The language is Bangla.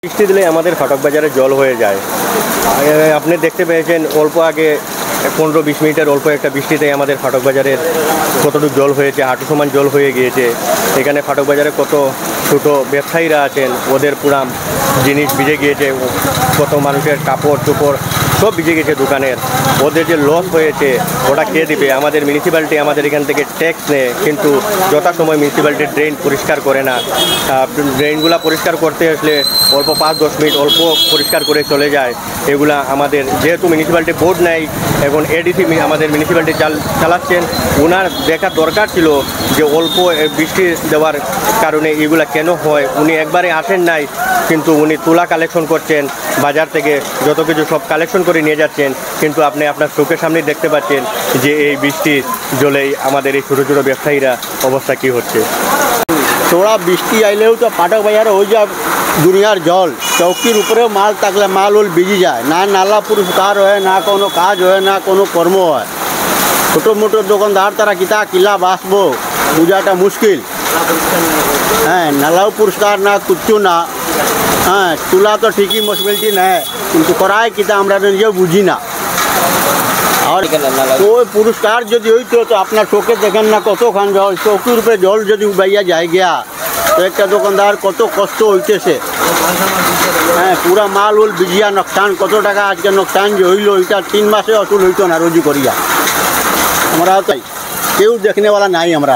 বৃষ্টি দিলে আমাদের ফাটক বাজারে জল হয়ে যায়। আপনি দেখতে পেয়েছেন অল্প আগে 15-20 মিনিটের অল্প একটা বৃষ্টিতে আমাদের ফাটক বাজারের কতটুকু জল হয়েছে, হাঁটু সমান জল হয়ে গিয়েছে। এখানে ফাটক বাজারে কত ছোটো ব্যবসায়ীরা আছেন, ওদের পুরা জিনিস ভিজে গিয়েছে, কত মানুষের কাপড় চোপড় সব ভিজে গেছে দোকানের। ওদের যে লস হয়েছে ওটা কে দিবে? আমাদের মিউনিসিপ্যালিটি আমাদের এখান থেকে ট্যাক্স নেয়, কিন্তু যথাসময় মিউনিসিপ্যালিটি ড্রেন পরিষ্কার করে না। ড্রেনগুলো পরিষ্কার করতে আসলে অল্প 5-10 মিনিট অল্প পরিষ্কার করে চলে যায়। এগুলা আমাদের যেহেতু মিউনিসিপ্যালিটি বোর্ড নেই, এখন এডিসি আমাদের মিউনিসিপ্যালিটি চালাচ্ছেন, ওনার দেখার দরকার ছিল যে অল্প বৃষ্টি দেওয়ার কারণে এগুলা কেন হয়। উনি একবারে আসেন নাই, কিন্তু উনি তুলা কালেকশন করছেন বাজার থেকে, যত কিছু সব কালেকশন করে নিয়ে যাচ্ছেন, কিন্তু আপনি আপনার চোখের সামনে দেখতে পাচ্ছেন যে এই বৃষ্টির জলেই আমাদের এই ছোটো ছোটো ব্যবসায়ীরা অবস্থা কী হচ্ছে। थोड़ा বৃষ্টি আইলেও তো ফাটক বাজারে ওই যা দুনিয়ার জল, চৌকির উপরেও মাল থাকলে মাল ওল ভিজি যায় না, নালা পরিষ্কার হয় না, কোনো কাজ হয় না, কোনো কর্ম হয়। ছোটো মোটো দোকানদার তারা কিলা বাসবো বোঝাটা মুশকিল। হ্যাঁ, নালাও পরিষ্কার না, কিচ্ছু না। হ্যাঁ, চুলা তো ঠিকই মিউনিসিপ্যালিটি নেয়, কিন্তু করায় কিতা আমরা নিজেও বুঝি না। আর ওই পুরস্কার যদি হইতো তো আপনার চোখে দেখেন না কতখান জল, চৌকির উপরে জল যদি উবাইয়া যায় গিয়া তো একটা দোকানদার কত কষ্ট হইতেছে। হ্যাঁ, পুরা মাল উল ভিজিয়া নোকসান, কত টাকা আজকে নোকসান যে হইল এটা 3 মাসে অসুল হইতো না রোজি করিয়া। আমরা তাই কেউ দেখনেওয়ালা নাই আমরা।